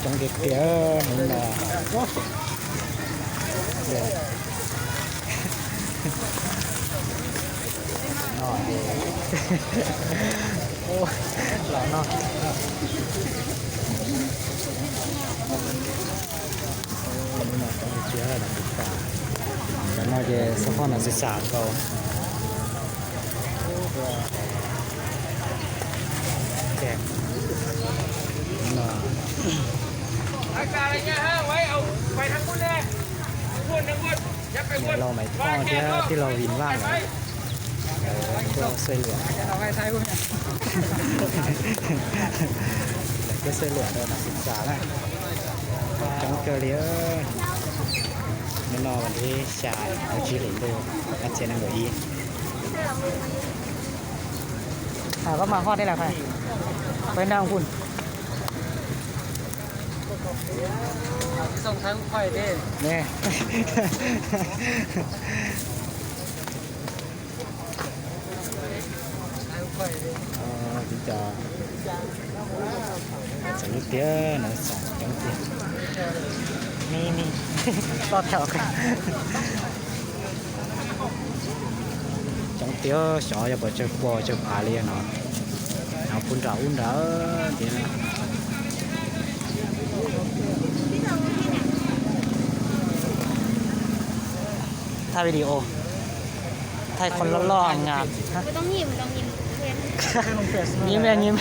trong cái kia mình là nó ô là nó nhưng mà trong cái kia là tất cả cái nó cái số phận là gì sản cầu kẹt nóเราไม่ท่อที่เราวินว่างเราเสื้อเหลืองก็เสื้อเหลืองเราศึกษาแล้วจังเกลียมันนอนวันที่ชายเอาชีหลิงดูอันเจนังกับอีก็มาฮอดได้แล้วค่ะไปนั่งคุณส่งทั้งค่อยเด้เนี่ยbây giờ sẽ nước tía nó sản chống tiền mini to theo cái chống tía sợ cho bờ chơi bò chơi phá liền nó phun rau un đỡ thì nóถ่ายวิดีโอถ่ายคนล่อๆงามไม่ต้องยิ้มต้องยิ้มเพื่อน ยิ้มแม่ยิ้ม